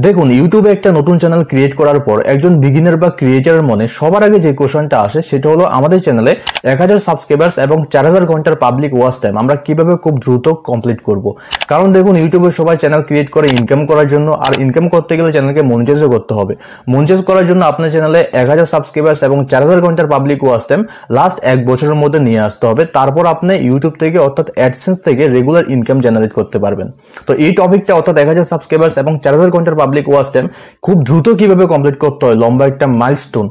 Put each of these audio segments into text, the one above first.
দেখুন ইউটিউবে একটা নতুন চ্যানেল ক্রিয়েট করার পর একজন বিগিনার বা ক্রিয়েটরের মনে সবার আগে যে কোশ্চেনটা আসে সেটা হলো আমাদের চ্যানেলে 1000 সাবস্ক্রাইবার্স এবং 4000 ঘন্টার পাবলিক ওয়াচ টাইম আমরা কিভাবে খুব দ্রুত কমপ্লিট করব। কারণ দেখুন ইউটিউবে সবাই চ্যানেল ক্রিয়েট করে ইনকাম করার জন্য, আর ইনকাম করতে গেলে চ্যানেলকে মনিটাইজও করতে হবে। মনিটাইজ করার জন্য আপনার চ্যানেলে 1000 সাবস্ক্রাইবার্স এবং 4000 ঘন্টার পাবলিক ওয়াচ টাইম লাস্ট 1 বছরের মধ্যে নিয়ে আসতে হবে। তারপর আপনি ইউটিউব থেকে অর্থাৎ অ্যাডসেন্স থেকে রেগুলার ইনকাম জেনারেট করতে পারবেন। তো এই টপিকটা অর্থাৎ 1000 সাবস্ক্রাইবার্স এবং 4000 ঘন্টার পাবলিক ওয়াচ টাইম খুব দ্রুত কিভাবে কমপ্লিট করতে হয়, লম্বা একটা মাইলস্টোন,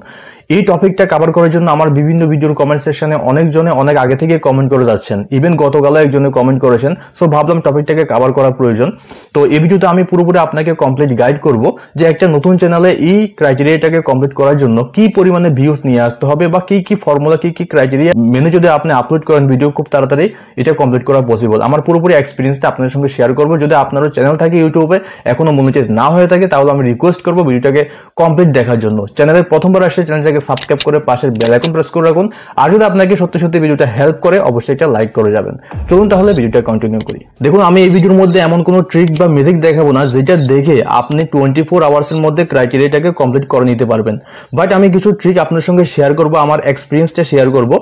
এই টপিকটা কভার করার জন্য আমার বিভিন্ন ভিডিওর কমেন্ট সেকশনে অনেকজনে অনেক আগে থেকে কমেন্ট করে যাচ্ছেন। ইভেন গতকাল একজনে কমেন্ট করেছেন। সো ভাবলাম টপিকটাকে কভার করা প্রয়োজন। তো এই ভিডিওতে আমি পুরোপুরি আপনাকে কমপ্লিট গাইড করব যে একটা নতুন চ্যানেলে এই ক্রাইটেরিয়াটাকে কমপ্লিট করার জন্য কি পরিমাণে ভিউজ নিয়ে আসতে হবে বা কি ফর্মুলা কি ক্রাইটেরিয়া মেনে যদি আপনি আপলোড করেন ভিডিও, খুব তাড়াতাড়ি এটা কমপ্লিট করা পসিবল। আমার পুরোপুরি এক্সপিরিয়েন্সটা আপনাদের সঙ্গে শেয়ার করব। যদি আপনারও চ্যানেল থাকে ইউটিউবে এখনো মনিটাইজ না হয়ে থাকে তাহলে আমি রিকোয়েস্ট করব ভিডিওটাকে কমপ্লিট দেখার জন্য। চ্যানেলের প্রথমবার আসলে চ্যানেলটাকে সাবস্ক্রাইব করে পাশের বেল আইকন প্রেস করে রাখুন। আর যদি আপনাকে সত্যি ভিডিওটা হেল্প করে অবশ্যই এটা লাইক করে যাবেন। চলুন তাহলে ভিডিওটা কন্টিনিউ করি। দেখুন আমি এই ভিডিওর মধ্যে এমন কোনো ট্রিক বা ম্যাজিক দেখাবো না যেটা দেখে আপনি 24 আওয়ার্সের মধ্যে ক্রাইটেরিয়াটাকে কমপ্লিট করে নিতে পারবেন। বাট আমি কিছু ট্রিক আপনার সঙ্গে শেয়ার করব, আমার এক্সপিরিয়েন্সটা শেয়ার করব,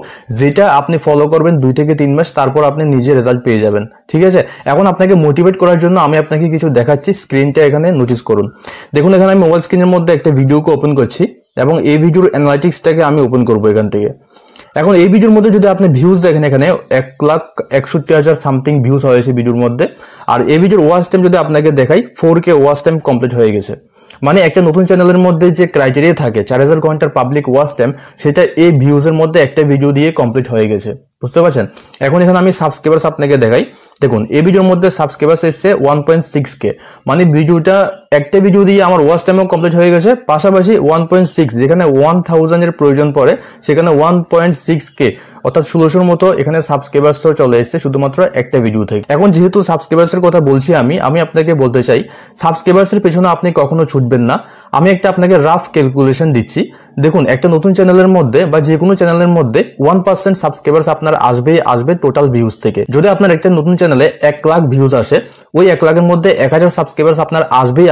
যেটা আপনি ফলো করবেন 2 থেকে 3 মাস, তারপর আপনি নিজে রেজাল্ট পেয়ে যাবেন। ঠিক আছে, এখন আপনাকে মোটিভেট করার জন্য আমি আপনাকে কিছু দেখাচ্ছি। স্ক্রিনটা এখানে নোটিস করুন। দেখুন এখানে আমি মোবাইল স্ক্রিনের মধ্যে একটা ভিডিওকে ওপেন করছি এবং এই ভিডিওর অ্যানালাইটিক্সটাকে আমি ওপেন করব এখান থেকে। এখন এই ভিডিওর মধ্যে যদি আপনি ভিউজ দেখেন, এখানে 1,61,000 সামথিং ভিউজ হয়েছে ভিডিওর মধ্যে। আর এই ভিডিওর ওয়াচ টাইম যদি আপনাকে দেখাই 4K ওয়াচ টাইম কমপ্লিট হয়ে গেছে। মানে একটা নতুন চ্যানেলের মধ্যে যে ক্রাইটেরিয়া থাকে 4000 ঘন্টার পাবলিক ওয়াচ টাইম, সেটা এই ভিউজের মধ্যে একটা ভিডিও দিয়ে কমপ্লিট হয়ে গেছে। বুঝতে পারছেন? এখন এখানে আমি সাবস্ক্রাইবার্স আপনাকে দেখাই। দেখুন এই ভিডিওর মধ্যে সাবস্ক্রাইবার্স এসেছে 1.6K। মানে ভিডিওটা একটা ভিডিও দিয়ে আমার ওয়াচ টাইমও কমপ্লিট হয়ে গেছে, পাশাপাশি 1.6 যেখানে 1000 এর প্রয়োজন পড়ে সেখানে 1.6K অর্থাৎ 1600 মতো এখানে সাবস্ক্রাইবার্সও চলে এসেছে শুধুমাত্র একটা ভিডিও থেকে। এখন যেহেতু সাবস্ক্রাইবার্সের কথা বলছি আমি আপনাকে বলতে চাই সাবস্ক্রাইবার্সের পেছনে আপনি কখনো ছুটবেন না। আমি একটা আপনাকে রাফ ক্যালকুলেশন দিচ্ছি। দেখুন একটা নতুন চ্যানেলের মধ্যে বা যে কোনো চ্যানেলের মধ্যে 1% সাবস্ক্রাইবার্স আপনার আসবে টোটাল ভিউজ থেকে। যদি আপনার একটা নতুন চ্যানেলে 1 লাখ ভিউজ আসে, ওই 1 লাখের মধ্যে 1000 সাবস্ক্রাইবার্স আপনার আসবে।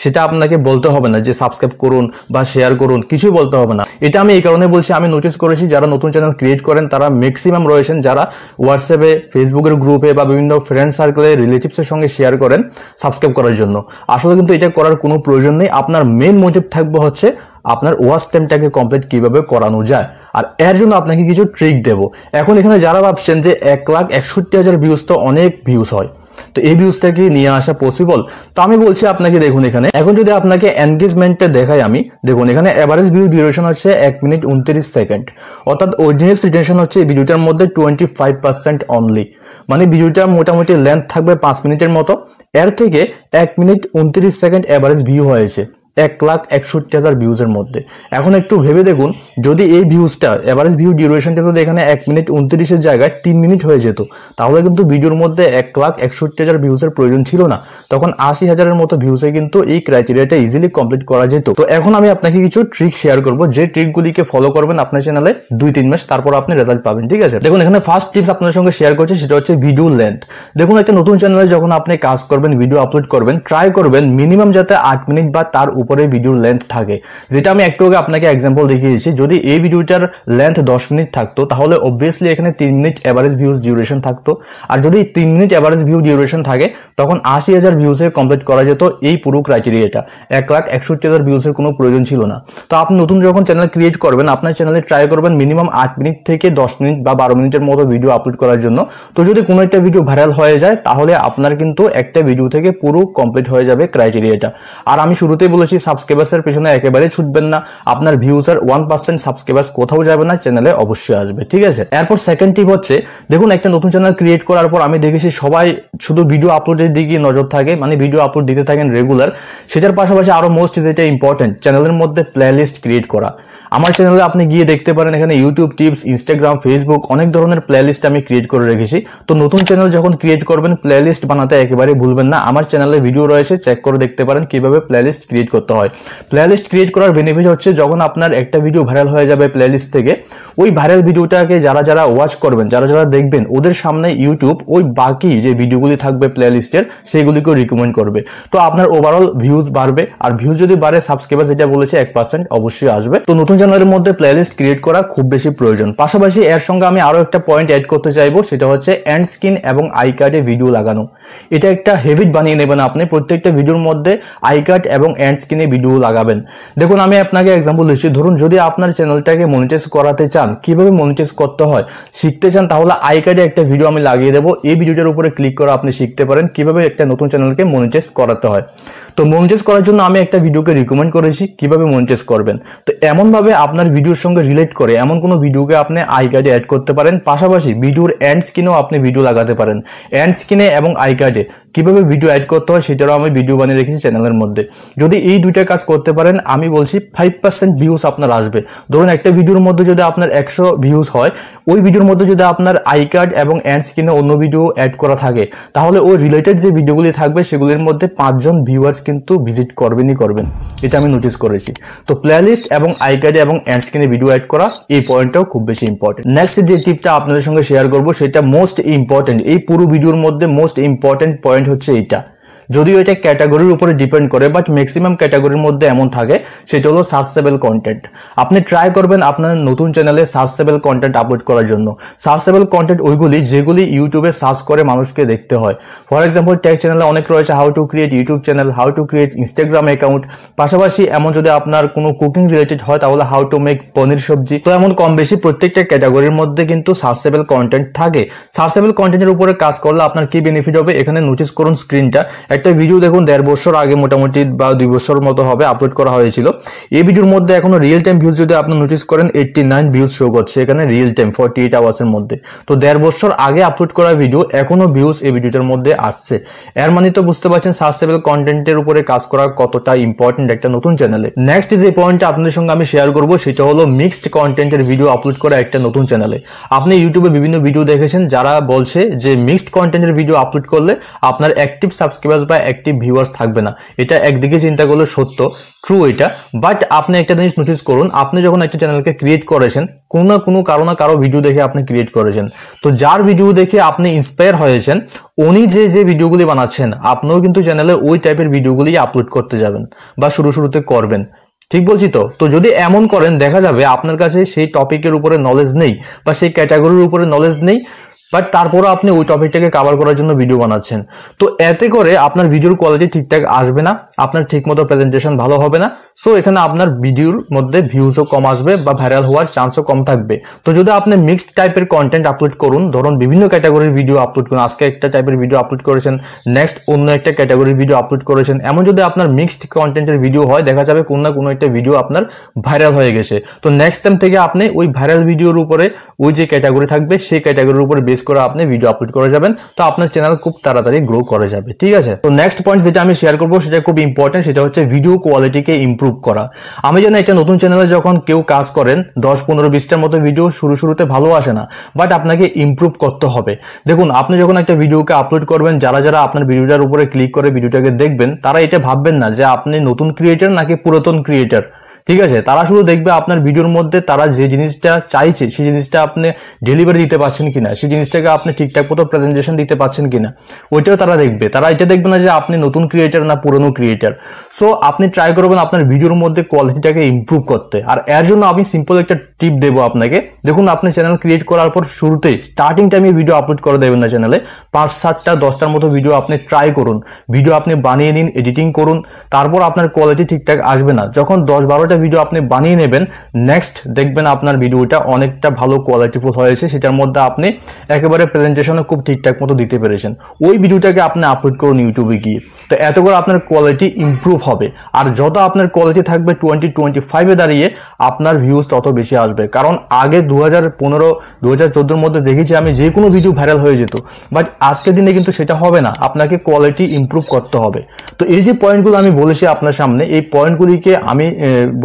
সেটা আপনাকে বলতে হবে না যে সাবস্ক্রাইব করুন বা শেয়ার করুন, কিছুই বলতে হবে না। এটা আমি এই কারণে বলছি, আমি নোটিস করেছি যারা নতুন চ্যানেল ক্রিয়েট করেন তারা ম্যাক্সিমাম রয়েছেন যারা হোয়াটসঅ্যাপে, ফেসবুকের গ্রুপে বা বিভিন্ন ফ্রেন্ড সার্কেলে, রিলেটিভসের সঙ্গে শেয়ার করেন সাবস্ক্রাইব করার জন্য। আসলে কিন্তু এটা করার কোনো প্রয়োজন নেই। আপনার মেইন মোটিভ থাকবে হচ্ছে আপনার ওয়াচ টাইমটাকে কমপ্লিট কিভাবে করানো যায়, আর এর জন্য আপনাকে কিছু ট্রিক দেব। এখন এখানে যারা ভাবছেন যে 1,61,000 ভিউজ তো অনেক ভিউজ হয়, তো এই ভিউজটাকে নিয়ে আসা পসিবল? তো আমি বলছি আপনাকে, দেখুন এখানে এখন যদি আপনাকে এনগেজমেন্টটা দেখাই আমি, দেখুন এখানে এভারেজ ভিউ ডিউরেশন হচ্ছে 1 মিনিট 29 সেকেন্ড, অর্থাৎ অডিয়েন্স রিটেনশন হচ্ছে এই ভিডিওটার মধ্যে 25% অনলি। মানে ভিডিওটা মোটামুটি লেন্থ থাকবে 5 মিনিটের মতো, এর থেকে 1 মিনিট 29 সেকেন্ড এভারেজ ভিউ হয়েছে 1,61,000 ভিউজের মধ্যে। এখন একটু ভেবে দেখুন, যদি এই ভিউজটা এভারেজ ভিউ ডিউরেশনটা যদি এখানে 1 মিনিট 29-এর জায়গায় 3 মিনিট হয়ে যেত, তাহলে কিন্তু ভিডিওর মধ্যে 1,61,000 ভিউজের প্রয়োজন ছিল না। তখন 80,000-এর মতো ভিউজে কিন্তু এই ক্রাইটেরিয়াটা ইজিলি কমপ্লিট করা যেত। তো এখন আমি আপনাকে কিছু ট্রিক শেয়ার করব, যে ট্রিকগুলিকে ফলো করবেন আপনার চ্যানেলে 2-3 মাস, তারপর আপনি রেজাল্ট পাবেন। ঠিক আছে, দেখুন এখানে ফার্স্ট টিপস আপনার সঙ্গে শেয়ার করছি, সেটা হচ্ছে ভিডিও লেন্থ। দেখুন একটা নতুন চ্যানেলে যখন আপনি কাজ করবেন, ভিডিও আপলোড করবেন, ট্রাই করবেন মিনিমাম যাতে 8 মিনিট বা তার উপরে ভিডিওর লেন্থ থাকে। যেটা আমি একটু আগে আপনাকে এক্সাম্পল দেখিয়েছি, যদি এই ভিডিওটার লেন্থ 10 মিনিট থাকতো তাহলে অবভিয়াসলি এখানে 3 মিনিট এভারেজ ভিউজ ডিউরেশন থাকতো। আর যদি 3 মিনিট এভারেজ ভিউ ডিউরেশন থাকে তখন 80,000 ভিউজে কমপ্লিট করা যেত এই পুরো ক্রাইটেরিয়াটা। 1,61,000 ভিউজের কোনো প্রয়োজন ছিল না। তো আপনি নতুন যখন চ্যানেল ক্রিয়েট করবেন, আপনার চ্যানেলে ট্রাই করবেন মিনিমাম 8 মিনিট থেকে 10 মিনিট বা 12 মিনিটের মতো ভিডিও আপলোড করার জন্য। তো যদি কোনো একটা ভিডিও ভাইরাল হয়ে যায় তাহলে আপনার কিন্তু একটা ভিডিও থেকে পুরো কমপ্লিট হয়ে যাবে ক্রাইটেরিয়াটা। আর আমি শুরুতেই বলেছি সাবস্ক্রাইবার্সের পেছনে একেবারে ছুটবেন না। আপনার ভিউজের 1% সাবস্ক্রাইবার্স কোথাও যাবে না, চ্যানেলে অবশ্যই আসবে। ঠিক আছে, এরপর সেকেন্ড টিপ হচ্ছে, দেখুন একটা নতুন চ্যানেল ক্রিয়েট করার পর আমি দেখেছি সবাই শুধু ভিডিও আপলোডের দিকে নজর থাকে, মানে ভিডিও আপলোড দিতে থাকেন রেগুলার। সেটার পাশাপাশি আরো মোস্ট যেটা ইম্পর্টেন্ট, চ্যানেলের মধ্যে প্লেলিস্ট ক্রিয়েট করা। আমার চ্যানেলে আপনি গিয়ে দেখতে পারেন এখানে ইউটিউব টিপস, ইনস্টাগ্রাম, ফেসবুক অনেক ধরনের প্লেলিস্ট আমি ক্রিয়েট করে রেখেছি। তো নতুন চ্যানেল যখন ক্রিয়েট করবেন প্লেলিস্ট বানাতে একেবারে ভুলবেন না। আমার চ্যানেলে ভিডিও রয়েছে, চেক করে দেখতে পারেন কিভাবে প্লেলিস্ট ক্রিয়েট করতে করতে হয়। প্লেলিস্ট ক্রিয়েট করার বেনিফিট হচ্ছে যখন আপনার একটা ভিডিও ভাইরাল হয়ে যাবে প্লেলিস্ট থেকে, ওই ভাইরাল ভিডিওটাকে যারা যারা ওয়াচ করবেন, যারা যারা দেখবেন, ওদের সামনে ইউটিউব ওই বাকি যে ভিডিওগুলি থাকবে প্লেলিস্টের সেইগুলিকেও রিকমেন্ড করবে। তো আপনার ওভারঅল ভিউজ বাড়বে, আর ভিউজ যদি বাড়ে সাবস্ক্রাইবার যেটা বলেছে 1% অবশ্যই আসবে। তো নতুন চ্যানেলের মধ্যে প্লেলিস্ট ক্রিয়েট করা খুব বেশি প্রয়োজন। পাশাপাশি এর সঙ্গে আমি আরো একটা পয়েন্ট অ্যাড করতে চাইবো, সেটা হচ্ছে এন্ড স্ক্রিন এবং আই কার্ডে ভিডিও লাগানো। এটা একটা হ্যাবিট বানিয়ে নেবেন আপনি, প্রত্যেকটা ভিডিওর মধ্যে আই কার্ড এবং এন্ড স্ক্রিনে ভিডিও লাগাবেন। দেখুন আমি আপনাকে এক্সাম্পল দিচ্ছি, ধরুন যদি আপনার চ্যানেলটাকে মনিটাইজ করাতে চান, কিভাবে মনিটাইজ করতে হয় শিখতে চান, তাহলে আই কার্ডে একটা ভিডিও আমি লাগিয়ে দেবো। এই ভিডিওটার উপরে ক্লিক করে আপনি শিখতে পারেন কিভাবে একটা নতুন চ্যানেলকে মনিটাইজ করাতে হয়। তো মনিটাইজ করার জন্য আমি একটা ভিডিওকে রিকমেন্ড করেছি কিভাবে মনিটাইজ করবেন। তো এমনভাবে আপনার ভিডিওর সঙ্গে রিলেট করে এমন কোনো ভিডিওকে আপনি আই কার্ডে অ্যাড করতে পারেন। পাশাপাশি ভিডিওর এন্ড স্ক্রিনেও আপনি ভিডিও লাগাতে পারেন। এন্ড স্ক্রিনে এবং আই কার্ডে কিভাবে ভিডিও অ্যাড করতে হয় সেটারও আমি ভিডিও বানিয়ে রেখেছি চ্যানেলের মধ্যে। যদি এই দুইটা কাজ করতে পারেন, আমি বলছি 5% ভিউজ আপনার আসবে। ধরুন একটা ভিডিওর মধ্যে যদি আপনার 100 ভিউজ হয়, ওই ভিডিওর মধ্যে যদি আপনার আই কার্ড এবং এন্ড স্ক্রিনে অন্য ভিডিও অ্যাড করা থাকে, তাহলে ওই রিলেটেড যে ভিডিওগুলি থাকবে সেগুলির মধ্যে 5 জন ভিউয়ার্স কিন্তু ভিজিট করবেনই করবেন। এটা আমি নোটিস করেছি। তো প্লেলিস্ট এবং আই কার্ডে এবং এন্ড স্ক্রিনে ভিডিও অ্যাড করা, এই পয়েন্টটাও খুব বেশি ইম্পর্টেন্ট। নেক্সট যে টিপটা আপনাদের সঙ্গে শেয়ার করবো সেটা মোস্ট ইম্পর্টেন্ট। এই পুরো ভিডিওর মধ্যে মোস্ট ইম্পর্টেন্ট পয়েন্ট হচ্ছে এইটা। যদিও এটা ক্যাটাগরির উপরে ডিপেন্ড করে, বাট ম্যাক্সিমাম ক্যাটাগরির মধ্যে এমন থাকে, সেটা হলো সার্চেবল কন্টেন্ট। আপনি ট্রাই করবেন আপনার নতুন চ্যানেলে সার্চেবল কন্টেন্ট আপলোড করার জন্য। সার্চেবল কন্টেন্ট ওইগুলি যেগুলি ইউটিউবে সার্চ করে মানুষকে দেখতে হয়। ফর এক্সাম্পল টেক চ্যানেলে অনেক রয়েছে, how to create YouTube channel, how to create Instagram account. পাশাপাশি এমন যদি আপনার কোনো কুকিং রিলেটেড হয় তাহলে হাউ টু মেক পনির সবজি। তো এমন কম বেশি প্রত্যেকটা ক্যাটাগরির মধ্যে কিন্তু সার্চেবল কন্টেন্ট থাকে। সার্চেবল কন্টেন্টের উপরে কাজ করলে আপনার কি বেনিফিট হবে, এখানে নোটিস করুন স্ক্রিনটা। একটা ভিডিও দেখুন 1.5 বছর আগে মোটামুটি বা 2 বছর মতো হবে আপলোড করা হয়েছিল। এই ভিডিওর মধ্যে এখনো রিয়েল টাইম ভিউজ যদি আপনি নোটিস করেন 89 ভিউজ শো করছে এখানে রিয়েল টাইম 48 আওয়ার্সের মধ্যে। তো 1.5 বছর আগে আপলোড করা ভিডিও এখনো ভিউজ এই ভিডিওটার মধ্যে আসছে। এর মানে তো বুঝতে পারছেন সার্চেবল কন্টেন্টের উপরে কাজ করা কতটা ইম্পর্টেন্ট একটা নতুন চ্যানেলে। নেক্সট যে পয়েন্টটা আপনাদের সঙ্গে আমি শেয়ার করব সেটা হলো মিক্সড কন্টেন্টের ভিডিও আপলোড করা একটা নতুন চ্যানেলে। আপনি ইউটিউবে বিভিন্ন ভিডিও দেখেছেন যারা বলছে যে মিক্সড কন্টেন্টের ভিডিও আপলোড করলে আপনার অ্যাক্টিভ সাবস্ক্রাইবার্স বা অ্যাক্টিভ ভিউয়ার্স থাকবে না। এটা একদিকে চিন্তা করলে সত্য, ট্রু এটা। বাট আপনি একটা জিনিস নোটিস করুন, আপনি যখন একটা চ্যানেলকে ক্রিয়েট করেছেন, কোনো না কোনো কারো না কারো ভিডিও দেখে আপনি ক্রিয়েট করেছেন। তো যার ভিডিও দেখে আপনি ইন্সপায়ার হয়েছেন, উনি যে ভিডিওগুলি বানাচ্ছেন, আপনিও কিন্তু চ্যানেলে ওই টাইপের ভিডিওগুলি আপলোড করতে যাবেন বা শুরুতে করবেন। ঠিক বলছি তো? তো যদি এমন করেন, দেখা যাবে আপনার কাছে সেই টপিকের উপরে নলেজ নেই বা সেই ক্যাটাগরির উপরে নলেজ নেই, বাট তারপরে আপনি ওই টপিকটাকে কভার করার জন্য ভিডিও বানাচ্ছেন। তো এতে করে আপনার ভিডিওর কোয়ালিটি ঠিকঠাক আসবে না, আপনার ঠিকমতো প্রেজেন্টেশন ভালো হবে না। সো এখানে আপনার ভিডিওর মধ্যে ভিউজও কম আসবে বা ভাইরাল হওয়ার চান্সও কম থাকবে। তো যদি আপনি মিক্সড টাইপের কন্টেন্ট আপলোড করুন, ধরুন বিভিন্ন ক্যাটাগরির ভিডিও আপলোড করুন, আজকে একটা টাইপের ভিডিও আপলোড করেছেন, নেক্সট অন্য একটা ক্যাটাগরির ভিডিও আপলোড করেছেন, এমন যদি আপনার মিক্সড কন্টেন্টের ভিডিও হয়, দেখা যাবে কোনো না কোনো একটা ভিডিও আপনার ভাইরাল হয়ে গেছে। তো নেক্সট টাইম থেকে আপনি ওই ভাইরাল ভিডিওর উপরে ওই যে ক্যাটাগরি থাকবে সেই ক্যাটাগরির উপরে বেস করে আপনি ভিডিও আপলোড করে যাবেন। তো আপনার চ্যানেল খুব তাড়াতাড়ি গ্রো করে যাবে। ঠিক আছে? তো নেক্সট পয়েন্ট যেটা আমি শেয়ার করবো সেটা খুব ইম্পর্টেন্ট, সেটা হচ্ছে ভিডিও কোয়ালিটিকে ইমপ্রুভ করা। আমি জানি একটা নতুন চ্যানেলে যখন কেউ কাজ করেন 10, 15, 20টার মতো ভিডিও শুরুতে ভালো আসে না, বাট আপনাকে ইমপ্রুভ করতে হবে। দেখুন আপনি যখন একটা ভিডিওকে আপলোড করবেন, যারা যারা আপনার ভিডিওটার উপরে ক্লিক করে ভিডিওটাকে দেখবেন, তারা এটা ভাববেন না যে আপনি নতুন ক্রিয়েটার নাকি পুরাতন ক্রিয়েটার। ঠিক আছে? তারা শুধু দেখবে আপনার ভিডিওর মধ্যে তারা যে জিনিসটা চাইছে সেই জিনিসটা আপনি ডেলিভারি দিতে পারছেন কিনা, সেই জিনিসটাকে আপনি ঠিকঠাক মতো প্রেজেন্টেশন দিতে পারছেন কিনা, ওইটাও তারা দেখবে। তারা এটা দেখবে না যে আপনি নতুন ক্রিয়েটার না পুরনো ক্রিয়েটার। সো আপনি ট্রাই করবেন আপনার ভিডিওর মধ্যে কোয়ালিটিটাকে ইমপ্রুভ করতে। আর এর জন্য আমি সিম্পল একটা টিপ দেবো আপনাকে। দেখুন আপনি চ্যানেল ক্রিয়েট করার পর শুরুতেই স্টার্টিং টাইমে ভিডিও আপলোড করে দেবেন না চ্যানেলে। 5, 7টা 10টার মতো ভিডিও আপনি ট্রাই করুন, ভিডিও আপনি বানিয়ে নিন, এডিটিং করুন, তারপর আপনার কোয়ালিটি ঠিকঠাক আসবে না। যখন 10, 12টা ভিডিও আপনি বানিয়ে নেবেন, নেক্সট দেখবেন আপনার ভিডিওটা অনেকটা ভালো কোয়ালিটিফুল হয়েছে, সেটার মধ্যে আপনি একেবারে প্রেজেন্টেশনও খুব ঠিকঠাক মতো দিতে পেরেছেন। ওই ভিডিওটাকে আপনি আপলোড করুন ইউটিউবে গিয়ে। তো এত করে আপনার কোয়ালিটি ইমপ্রুভ হবে। আর যত আপনার কোয়ালিটি থাকবে 20-25-এ দাঁড়িয়ে আপনার ভিউজ তত বেশি আসবে। কারণ আগে 2015, 2014-র মধ্যে দেখেছি আমি যে কোনো ভিডিও ভাইরাল হয়ে যেত, বাট আজকের দিনে কিন্তু সেটা হবে না। আপনাকে কোয়ালিটি ইমপ্রুভ করতে হবে। তো এই যে পয়েন্টগুলো আমি বলেছি আপনার সামনে, এই পয়েন্টগুলিকে আমি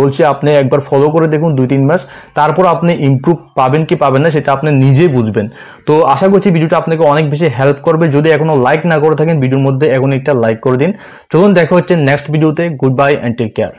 বলছি আপনি একবার ফলো করে দেখুন 2-3 মাস, তারপর আপনি ইমপ্রুভ পাবেন কি পাবেন না সেটা আপনি নিজেই বুঝবেন। তো আশা করছি ভিডিওটা আপনাকে অনেক বেশি হেল্প করবে। যদি এখনো লাইক না করে থাকেন ভিডিওর মধ্যে এখন একটা লাইক করে দিন। চলুন দেখা হচ্ছে নেক্সট ভিডিওতে। Good bye and take care.